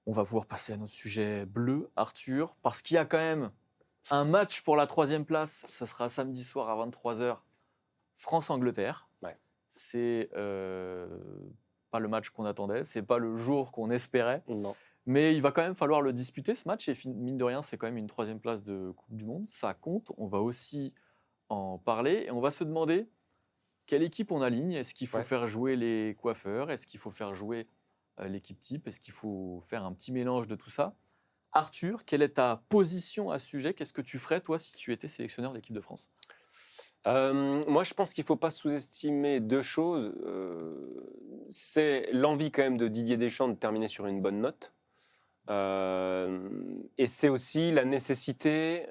On va pouvoir passer à notre sujet bleu, Arthur, parce qu'il y a quand même un match pour la troisième place. Ça sera samedi soir à 23h, France-Angleterre. Ouais. C'est pas le match qu'on attendait, c'est pas le jour qu'on espérait, Non. mais il va quand même falloir le disputer ce match. Et mine de rien, c'est quand même une troisième place de Coupe du Monde. Ça compte. On va aussi en parler et on va se demander quelle équipe on aligne. Est-ce qu'il faut Ouais. faire jouer les coiffeurs? Est-ce qu'il faut faire jouer l'équipe type? Est-ce qu'il faut faire un petit mélange de tout ça? Arthur, quelle est ta position à ce sujet? Qu'est-ce que tu ferais, toi, si tu étais sélectionneur de l'équipe de France? Moi, je pense qu'il ne faut pas sous-estimer deux choses. C'est l'envie quand même de Didier Deschamps de terminer sur une bonne note. Et c'est aussi la nécessité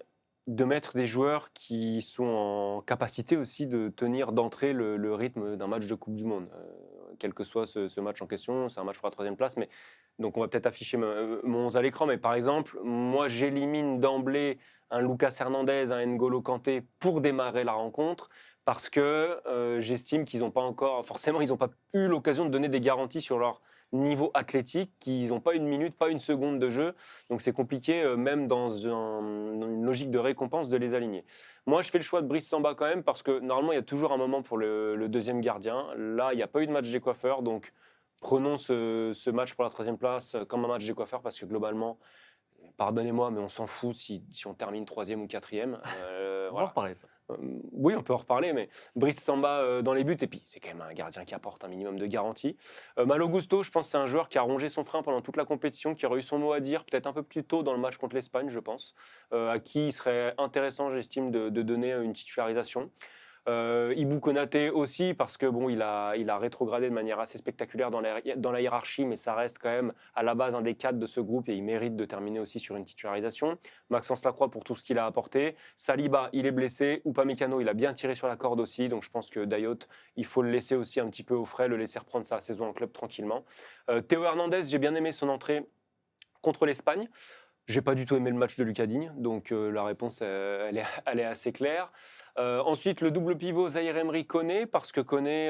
de mettre des joueurs qui sont en capacité aussi de tenir d'entrée le rythme d'un match de Coupe du Monde. Quel que soit ce match en question, c'est un match pour la troisième place. Mais, donc on va peut-être afficher mon 11 à l'écran. Mais par exemple, moi j'élimine d'emblée un Lucas Hernandez, un N'Golo Kanté pour démarrer la rencontre. Parce que j'estime qu'ils n'ont pas encore, forcément, ils n'ont pas eu l'occasion de donner des garanties sur leur niveau athlétique, qu'ils n'ont pas une minute, pas une seconde de jeu. Donc c'est compliqué, même dans une logique de récompense, de les aligner. Moi, je fais le choix de Brice Samba quand même, parce que normalement, il y a toujours un moment pour le deuxième gardien. Là, il n'y a pas eu de match des coiffeurs, donc prenons ce match pour la troisième place comme un match des coiffeurs, parce que globalement, pardonnez-moi, mais on s'en fout si on termine troisième ou quatrième. On va en Voilà. reparler, ça. Oui, on peut en reparler, mais Brice Samba dans les buts, et puis c'est quand même un gardien qui apporte un minimum de garantie. Malo Gusto, je pense que c'est un joueur qui a rongé son frein pendant toute la compétition, qui aurait eu son mot à dire peut-être un peu plus tôt dans le match contre l'Espagne, je pense, à qui il serait intéressant, j'estime, de donner une titularisation. Ibou Konaté aussi, parce que bon, il a rétrogradé de manière assez spectaculaire dans la hiérarchie, mais ça reste quand même à la base un des cadres de ce groupe et il mérite de terminer aussi sur une titularisation. Maxence Lacroix pour tout ce qu'il a apporté. Saliba, il est blessé. Upamecano, il a bien tiré sur la corde aussi, donc je pense que Dayot, il faut le laisser aussi un petit peu au frais, le laisser reprendre sa saison en club tranquillement. Théo Hernandez, j'ai bien aimé son entrée contre l'Espagne. J'ai pas du tout aimé le match de Lucas Digne, donc la réponse elle est assez claire. Ensuite, le double pivot Zahir Emery Koné, parce que Koné,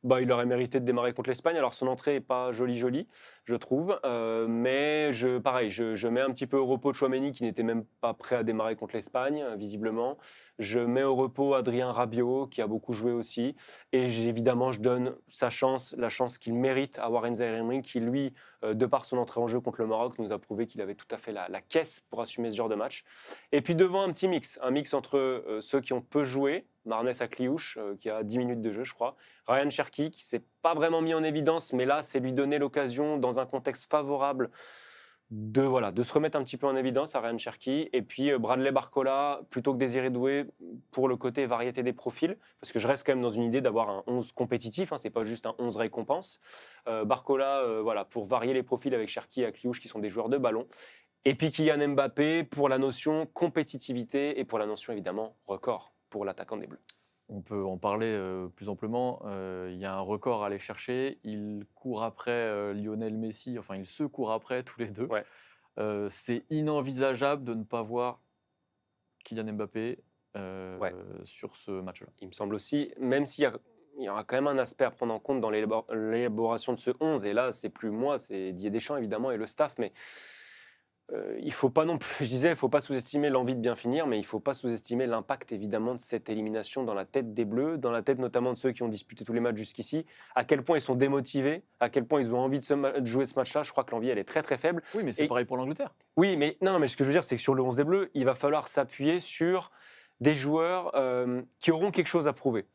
il aurait mérité de démarrer contre l'Espagne. Alors son entrée est pas jolie, je trouve, mais je mets un petit peu au repos Tchouaméni qui n'était même pas prêt à démarrer contre l'Espagne, visiblement. Je mets au repos Adrien Rabiot qui a beaucoup joué aussi, et évidemment je donne la chance qu'il mérite à Warren Zahir Emery qui lui, de par son entrée en jeu contre le Maroc, nous a prouvé qu'il avait tout à fait la caisse pour assumer ce genre de match. Et puis devant, un petit mix. Un mix entre ceux qui ont peu joué, Marnès Akliouche, qui a 10 minutes de jeu, je crois. Ryan Cherki, qui ne s'est pas vraiment mis en évidence, mais là, c'est lui donner l'occasion, dans un contexte favorable, de se remettre un petit peu en évidence à Ryan Cherki. Et puis Bradley Barcola, plutôt que Désiré Doué, pour le côté variété des profils, parce que je reste quand même dans une idée d'avoir un 11 compétitif, c'est pas juste un 11 récompense. Barcola, pour varier les profils avec Cherki et Akliouche, qui sont des joueurs de ballon. Et puis Kylian Mbappé pour la notion compétitivité et pour la notion évidemment record pour l'attaquant des Bleus. On peut en parler plus amplement. Il y a un record à aller chercher. Il court après Lionel Messi, enfin, ils se courent après tous les deux. Ouais. C'est inenvisageable de ne pas voir Kylian Mbappé sur ce match-là. Il me semble aussi, même s'il y aura quand même un aspect à prendre en compte dans l'élaboration de ce 11, et là, c'est plus moi, c'est Didier Deschamps évidemment et le staff, mais il faut pas non plus, je disais, il faut pas sous-estimer l'envie de bien finir, mais il faut pas sous-estimer l'impact évidemment de cette élimination dans la tête des Bleus, dans la tête notamment de ceux qui ont disputé tous les matchs jusqu'ici, à quel point ils sont démotivés, à quel point ils ont envie de jouer ce match-là. Je crois que l'envie elle est très très faible. Oui, mais c'est pareil pour l'Angleterre. Oui, mais non, mais ce que je veux dire, c'est que sur le 11 des Bleus, il va falloir s'appuyer sur des joueurs qui auront quelque chose à prouver.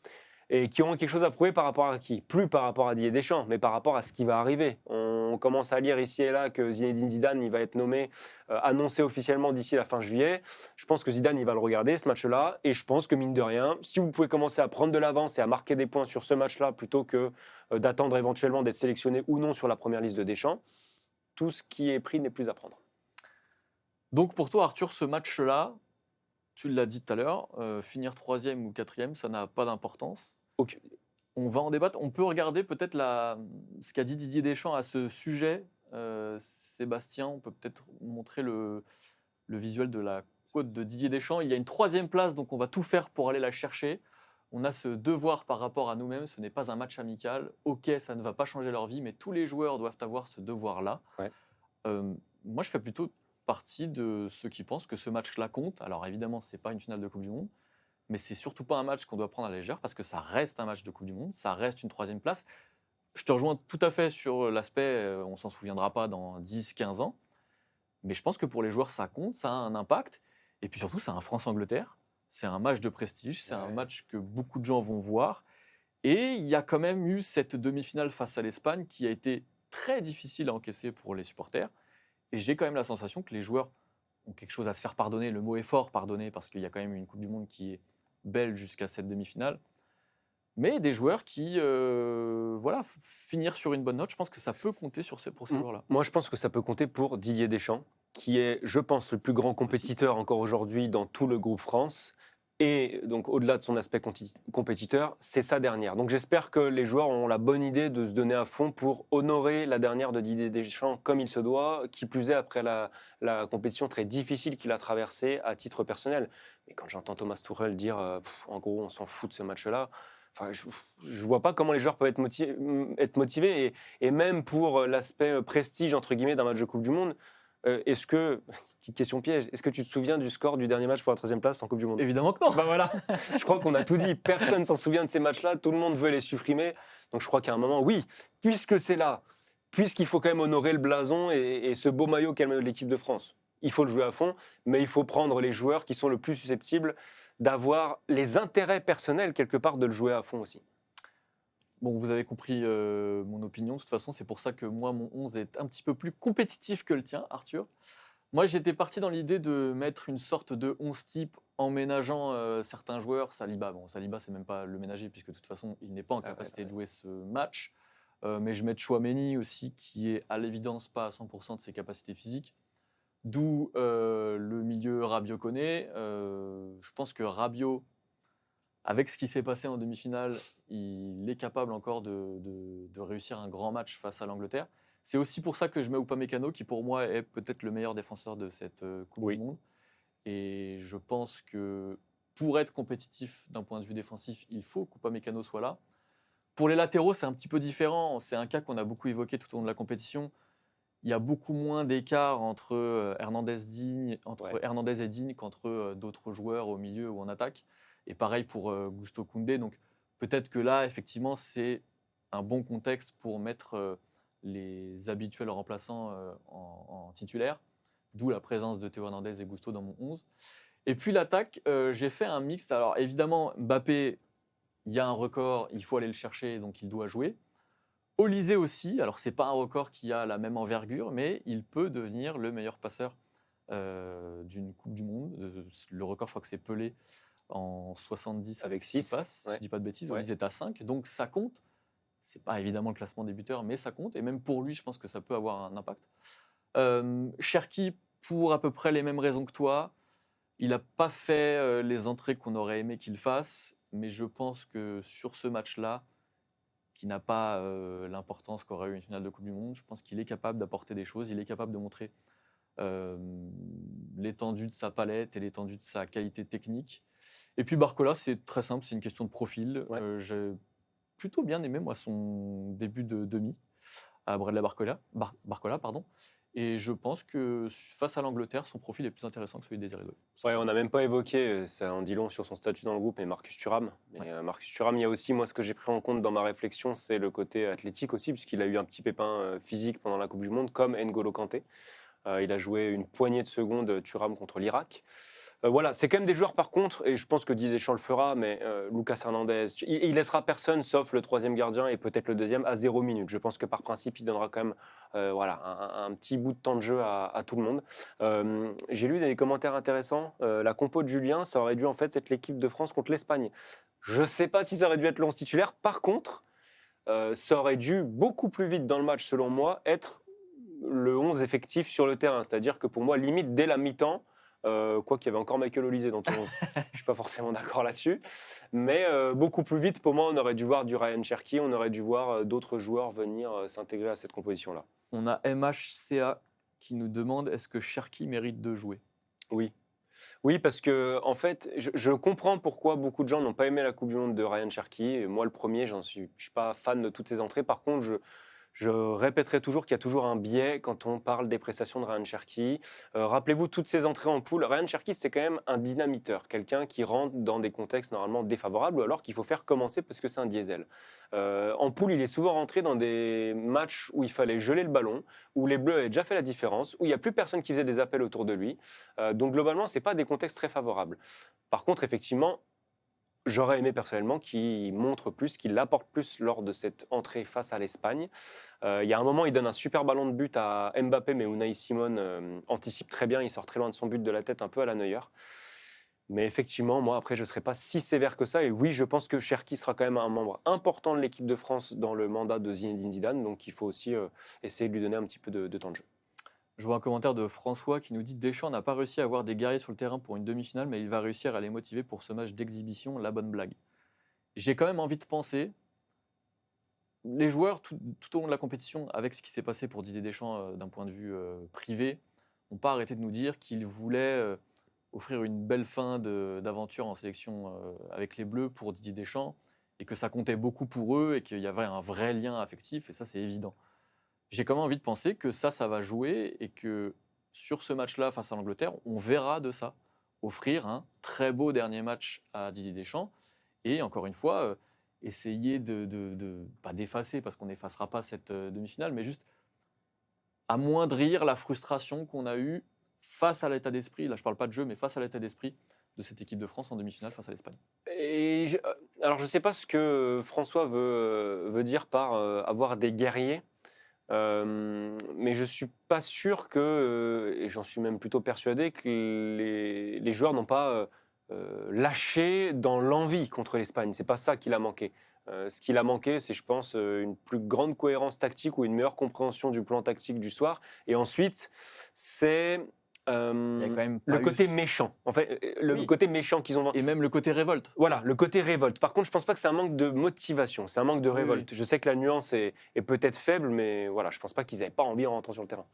Et qui auront quelque chose à prouver par rapport à qui? Plus par rapport à Didier Deschamps, mais par rapport à ce qui va arriver. On commence à lire ici et là que Zinedine Zidane il va être nommé, annoncé officiellement d'ici la fin juillet. Je pense que Zidane il va le regarder, ce match-là, et je pense que mine de rien, si vous pouvez commencer à prendre de l'avance et à marquer des points sur ce match-là, plutôt que d'attendre éventuellement d'être sélectionné ou non sur la première liste de Deschamps, tout ce qui est pris n'est plus à prendre. Donc pour toi, Arthur, ce match-là, tu l'as dit tout à l'heure, finir 3e ou 4e, ça n'a pas d'importance. Aucune. On va en débattre. On peut regarder peut-être ce qu'a dit Didier Deschamps à ce sujet. Sébastien, on peut peut-être montrer le visuel de la quote de Didier Deschamps. Il y a une 3e place, donc on va tout faire pour aller la chercher. On a ce devoir par rapport à nous-mêmes. Ce n'est pas un match amical. Ok, ça ne va pas changer leur vie, mais tous les joueurs doivent avoir ce devoir-là. Ouais. Moi, je fais plutôt partie de ceux qui pensent que ce match-là compte. Alors évidemment, c'est pas une finale de Coupe du Monde, mais c'est surtout pas un match qu'on doit prendre à la légère parce que ça reste un match de Coupe du Monde, ça reste une troisième place. Je te rejoins tout à fait sur l'aspect, on s'en souviendra pas dans 10, 15 ans, mais je pense que pour les joueurs, ça compte, ça a un impact. Et puis surtout, c'est un France-Angleterre, c'est un match de prestige, c'est un match que beaucoup de gens vont voir. Et il y a quand même eu cette demi-finale face à l'Espagne qui a été très difficile à encaisser pour les supporters. Et j'ai quand même la sensation que les joueurs ont quelque chose à se faire pardonner. Le mot est fort, pardonner, parce qu'il y a quand même une Coupe du Monde qui est belle jusqu'à cette demi-finale. Mais des joueurs qui, finir sur une bonne note, je pense que ça peut compter pour ces joueurs-là. Moi, je pense que ça peut compter pour Didier Deschamps, qui est, je pense, le plus grand compétiteur encore aujourd'hui dans tout le groupe France. Et donc, au-delà de son aspect compétiteur, c'est sa dernière. Donc, j'espère que les joueurs ont la bonne idée de se donner à fond pour honorer la dernière de Didier Deschamps comme il se doit, qui plus est après la compétition très difficile qu'il a traversée à titre personnel. Mais quand j'entends Thomas Tuchel dire, en gros, on s'en fout de ce match-là, enfin, je ne vois pas comment les joueurs peuvent être motivés. Et même pour l'aspect prestige, entre guillemets, d'un match de Coupe du Monde, est-ce que, petite question piège, est-ce que tu te souviens du score du dernier match pour la 3e place en Coupe du Monde ? Évidemment que non. Bah voilà, je crois qu'on a tout dit. Personne ne s'en souvient de ces matchs-là, tout le monde veut les supprimer. Donc je crois qu'à un moment, oui, puisque c'est là, puisqu'il faut quand même honorer le blason et ce beau maillot qu'est le maillot de l'équipe de France, il faut le jouer à fond, mais il faut prendre les joueurs qui sont le plus susceptibles d'avoir les intérêts personnels quelque part de le jouer à fond aussi. Bon, vous avez compris mon opinion. De toute façon, c'est pour ça que moi, mon 11 est un petit peu plus compétitif que le tien, Arthur. Moi, j'étais parti dans l'idée de mettre une sorte de 11 type en ménageant certains joueurs. Saliba, Saliba, c'est même pas le ménager, puisque de toute façon, il n'est pas en capacité de jouer ce match. Mais je mets Tchouaméni aussi, qui est à l'évidence pas à 100% de ses capacités physiques. D'où le milieu Rabiot-Koné. Je pense que Rabiot, avec ce qui s'est passé en demi-finale, il est capable encore de réussir un grand match face à l'Angleterre. C'est aussi pour ça que je mets Upamecano, qui pour moi est peut-être le meilleur défenseur de cette Coupe du Monde. Et je pense que pour être compétitif d'un point de vue défensif, il faut qu'Upamecano soit là. Pour les latéraux, c'est un petit peu différent. C'est un cas qu'on a beaucoup évoqué tout au long de la compétition. Il y a beaucoup moins d'écart entre Hernandez et Digne qu'entre d'autres joueurs au milieu ou en attaque. Et pareil pour Gusto Koundé. Donc peut-être que là, effectivement, c'est un bon contexte pour mettre les habituels remplaçants en titulaire. D'où la présence de Théo Hernandez et Gusto dans mon 11. Et puis l'attaque, j'ai fait un mixte. Alors évidemment, Mbappé, il y a un record, il faut aller le chercher, donc il doit jouer. Olysée aussi, alors c'est pas un record qui a la même envergure, mais il peut devenir le meilleur passeur d'une Coupe du Monde. Le record, je crois que c'est Pelé en 70 avec 6 passes, si je dis pas de bêtises. Olysée est à 5, donc ça compte. C'est pas évidemment le classement des buteurs, mais ça compte. Et même pour lui, je pense que ça peut avoir un impact. Cherki, pour à peu près les mêmes raisons que toi, il n'a pas fait les entrées qu'on aurait aimé qu'il fasse, mais je pense que sur ce match-là, qui n'a pas l'importance qu'aurait eu une finale de Coupe du Monde, je pense qu'il est capable d'apporter des choses, il est capable de montrer l'étendue de sa palette et l'étendue de sa qualité technique. Et puis Barcola, c'est très simple, c'est une question de profil. J'ai plutôt bien aimé, moi, son début de demi à Bradley Barcola, pardon. Et je pense que face à l'Angleterre, son profil est plus intéressant que celui de Désiré Doué. Ouais, on n'a même pas évoqué, ça en dit long sur son statut dans le groupe, mais Marcus Thuram. Marcus Thuram, il y a aussi, moi, ce que j'ai pris en compte dans ma réflexion, c'est le côté athlétique aussi, puisqu'il a eu un petit pépin physique pendant la Coupe du Monde, comme N'Golo Kanté. Il a joué une poignée de secondes, Thuram, contre l'Irak. Voilà, c'est quand même des joueurs par contre, et je pense que Didier Deschamps le fera, mais Lucas Hernandez, il laissera personne sauf le 3e gardien et peut-être le 2e à 0 minutes. Je pense que par principe, il donnera quand même un petit bout de temps de jeu à tout le monde. J'ai lu des commentaires intéressants. La compo de Julien, ça aurait dû en fait être l'équipe de France contre l'Espagne. Je ne sais pas si ça aurait dû être le 11 titulaire. Par contre, ça aurait dù beaucoup plus vite dans le match, selon moi, être le 11 effectif sur le terrain. C'est-à-dire que pour moi, limite dès la mi-temps, quoi qu'il y avait encore Michael Olysée dans ton 11. Je ne suis pas forcément d'accord là-dessus. Mais beaucoup plus vite, pour moi, on aurait dû voir du Ryan Cherki, on aurait dû voir d'autres joueurs venir s'intégrer à cette composition-là. On a MHCA qui nous demande est-ce que Cherki mérite de jouer ? Oui, parce que en fait, je comprends pourquoi beaucoup de gens n'ont pas aimé la Coupe du Monde de Ryan Cherki. Moi, le premier, je ne suis pas fan de toutes ses entrées. Par contre, Je répéterai toujours qu'il y a toujours un biais quand on parle des prestations de Ryan Cherki. Rappelez-vous toutes ces entrées en poule. Ryan Cherki, c'est quand même un dynamiteur, quelqu'un qui rentre dans des contextes normalement défavorables, ou alors qu'il faut faire commencer parce que c'est un diesel. En poule, il est souvent rentré dans des matchs où il fallait geler le ballon, où les Bleus avaient déjà fait la différence, où il n'y a plus personne qui faisait des appels autour de lui. Donc globalement, ce n'est pas des contextes très favorables. Par contre, effectivement, j'aurais aimé personnellement qu'il montre plus, qu'il apporte plus lors de cette entrée face à l'Espagne. Il y a un moment, il donne un super ballon de but à Mbappé, mais Unai Simon anticipe très bien, il sort très loin de son but de la tête, un peu à la Neuer. Mais effectivement, moi, après, je ne serai pas si sévère que ça. Et oui, je pense que Cherki sera quand même un membre important de l'équipe de France dans le mandat de Zinedine Zidane. Donc, il faut aussi essayer de lui donner un petit peu de temps de jeu. Je vois un commentaire de François qui nous dit Deschamps n'a pas réussi à avoir des guerriers sur le terrain pour une demi-finale, mais il va réussir à les motiver pour ce match d'exhibition, la bonne blague. J'ai quand même envie de penser, les joueurs tout au long de la compétition, avec ce qui s'est passé pour Didier Deschamps d'un point de vue privé, n'ont pas arrêté de nous dire qu'ils voulaient offrir une belle fin d'aventure en sélection avec les Bleus pour Didier Deschamps, et que ça comptait beaucoup pour eux, et qu'il y avait un vrai lien affectif, et ça c'est évident. J'ai quand même envie de penser que ça va jouer et que sur ce match-là face à l'Angleterre, on verra de ça. Offrir un très beau dernier match à Didier Deschamps et encore une fois, essayer pas d'effacer parce qu'on n'effacera pas cette demi-finale, mais juste amoindrir la frustration qu'on a eue face à l'état d'esprit, là je ne parle pas de jeu, mais face à l'état d'esprit de cette équipe de France en demi-finale face à l'Espagne. Alors je ne sais pas ce que François veut dire par avoir des guerriers. Mais je ne suis pas sûr que, et j'en suis même plutôt persuadé, que les joueurs n'ont pas lâché dans l'envie contre l'Espagne. Ce n'est pas ça qu'il a manqué. Ce qu'il a manqué, c'est, je pense, une plus grande cohérence tactique ou une meilleure compréhension du plan tactique du soir. Et ensuite, c'est Il y a quand même le pas côté eu- méchant. En fait, le Oui. côté méchant qu'ils ont. Et même le côté révolte. Voilà, le côté révolte. Par contre, je ne pense pas que c'est un manque de motivation, c'est un manque de Oui, révolte. oui. Je sais que la nuance est peut-être faible, mais voilà, je ne pense pas qu'ils n'avaient pas envie en rentrant sur le terrain.